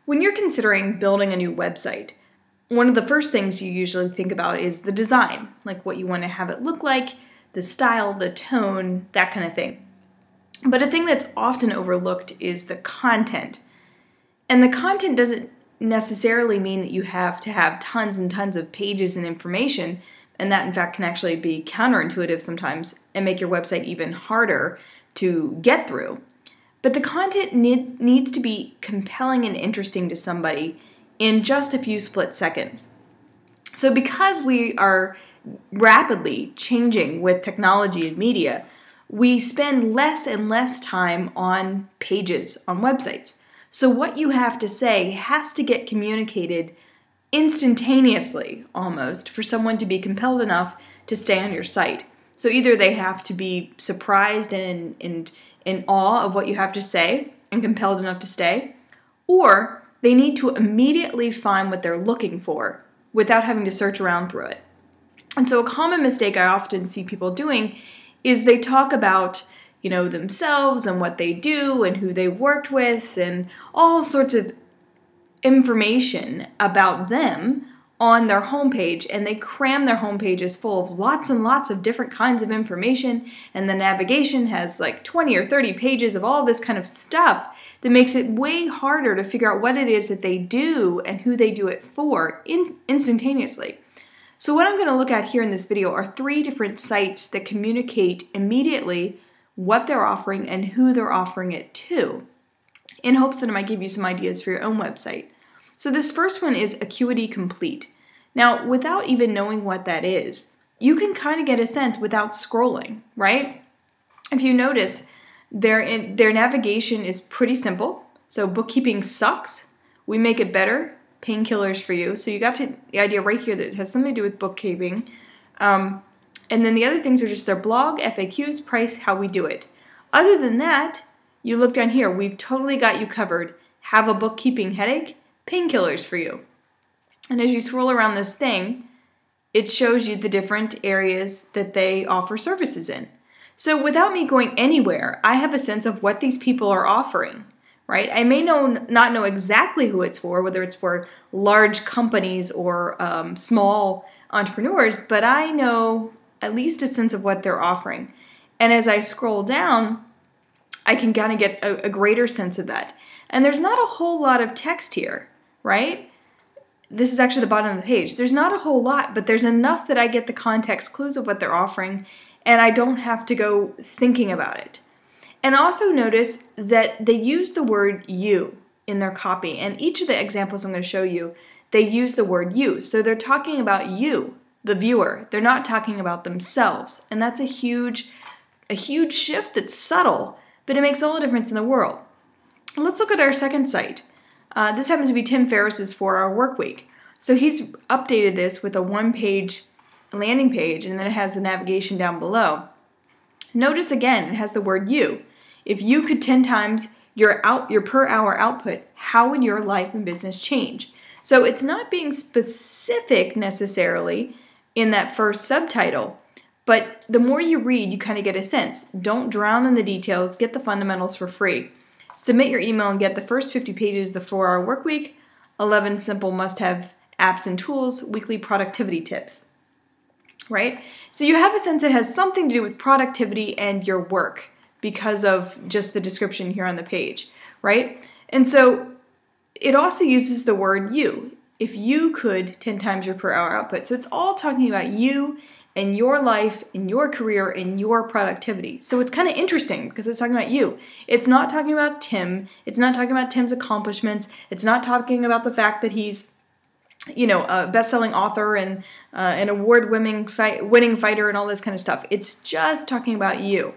When you're considering building a new website, one of the first things you usually think about is the design, like what you want to have it look like, the style, the tone, that kind of thing. But a thing that's often overlooked is the content. And the content doesn't necessarily mean that you have to have tons and tons of pages and information, and that in fact can actually be counterintuitive sometimes and make your website even harder to get through. But the content needs to be compelling and interesting to somebody in just a few split seconds. So because we are rapidly changing with technology and media, we spend less and less time on pages, on websites. So what you have to say has to get communicated instantaneously, almost, for someone to be compelled enough to stay on your site. So either they have to be surprised and in awe of what you have to say and compelled enough to stay, or they need to immediately find what they're looking for without having to search around through it. And so a common mistake I often see people doing is they talk about, themselves and what they do and who they've worked with and all sorts of information about them on their homepage, and they cram their homepages full of lots and lots of different kinds of information, and the navigation has like 20 or 30 pages of all this kind of stuff that makes it way harder to figure out what it is that they do and who they do it for instantaneously. So what I'm going to look at here in this video are 3 different sites that communicate immediately what they're offering and who they're offering it to, in hopes that it might give you some ideas for your own website. So this first one is Acuity Complete. Now, without even knowing what that is, you can kind of get a sense without scrolling, right? If you notice, their navigation is pretty simple. So bookkeeping sucks. We make it better. Painkillers for you. So you got the idea right here that it has something to do with bookkeeping. And then the other things are just their blog, FAQs, price, how we do it. Other than that, you look down here. We've totally got you covered. Have a bookkeeping headache? Painkillers for you. And as you scroll around this thing, it shows you the different areas that they offer services in. So without me going anywhere, I have a sense of what these people are offering, right? I may not know exactly who it's for, whether it's for large companies or small entrepreneurs, but I know at least a sense of what they're offering. And as I scroll down, I can kind of get a greater sense of that. And there's not a whole lot of text here, right? This is actually the bottom of the page. There's not a whole lot, but there's enough that I get the context clues of what they're offering, and I don't have to go thinking about it. And also notice that they use the word you in their copy, and each of the examples I'm going to show you, they use the word you. So they're talking about you, the viewer. They're not talking about themselves, and that's a huge shift that's subtle, but it makes all the difference in the world. Let's look at our second site. This happens to be Tim Ferriss's 4-Hour Workweek. So he's updated this with a 1-page landing page, and then it has the navigation down below. Notice again, it has the word you. If you could 10 times your per hour output, how would your life and business change? So it's not being specific necessarily in that first subtitle, but the more you read, you kind of get a sense. Don't drown in the details, get the fundamentals for free. Submit your email and get the first 50 pages of the 4-Hour Workweek, 11 simple must-have apps and tools, weekly productivity tips, right? So you have a sense it has something to do with productivity and your work because of just the description here on the page, right? And so it also uses the word you. If you could 10 times your per hour output. So it's all talking about you and your life, and your career, and your productivity. So it's kind of interesting because it's talking about you. It's not talking about Tim. It's not talking about Tim's accomplishments. It's not talking about the fact that he's, a best-selling author and an award-winning fighter and all this kind of stuff. It's just talking about you.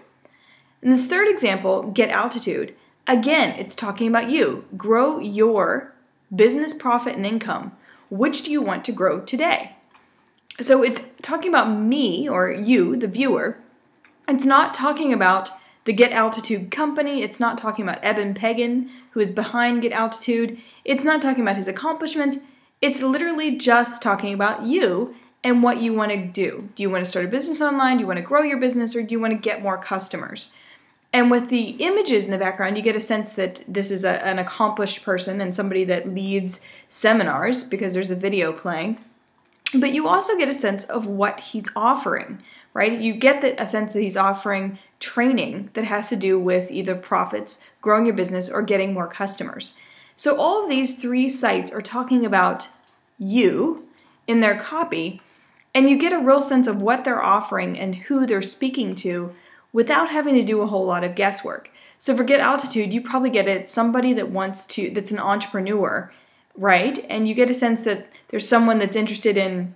In this third example, Get Altitude, again, it's talking about you. Grow your business profit and income. Which do you want to grow today? So it's talking about me, or you, the viewer. It's not talking about the Get Altitude company. It's not talking about Eben Pagan, who is behind Get Altitude. It's not talking about his accomplishments. It's literally just talking about you and what you want to do. Do you want to start a business online? Do you want to grow your business? Or do you want to get more customers? And with the images in the background, you get a sense that this is an accomplished person and somebody that leads seminars because there's a video playing. But you also get a sense of what he's offering, right? You get a sense that he's offering training that has to do with either profits, growing your business, or getting more customers. So all of these 3 sites are talking about you in their copy, and you get a real sense of what they're offering and who they're speaking to without having to do a whole lot of guesswork. So for Get Altitude, you probably get it somebody that's an entrepreneur, right? And you get a sense that there's someone that's interested in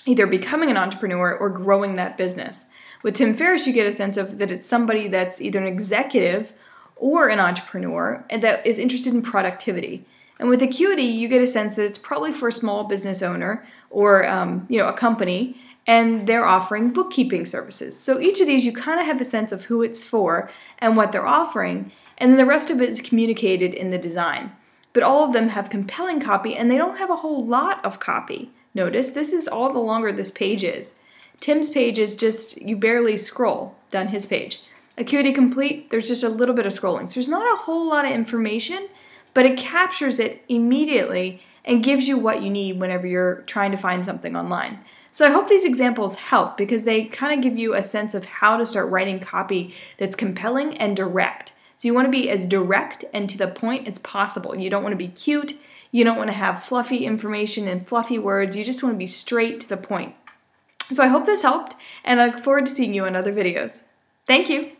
either becoming an entrepreneur or growing that business. With Tim Ferriss, you get a sense of that it's somebody that's either an executive or an entrepreneur and that is interested in productivity. And with Acuity, you get a sense that it's probably for a small business owner or a company, and they're offering bookkeeping services. So each of these, you kind of have a sense of who it's for and what they're offering, and then the rest of it is communicated in the design. But all of them have compelling copy, and they don't have a whole lot of copy. Notice, this is all the longer this page is. Tim's page is just, you barely scroll down his page. Acuity Complete, there's just a little bit of scrolling. So there's not a whole lot of information, but it captures it immediately and gives you what you need whenever you're trying to find something online. So I hope these examples help because they kind of give you a sense of how to start writing copy that's compelling and direct. So you want to be as direct and to the point as possible. You don't want to be cute. You don't want to have fluffy information and fluffy words. You just want to be straight to the point. So I hope this helped, and I look forward to seeing you in other videos. Thank you.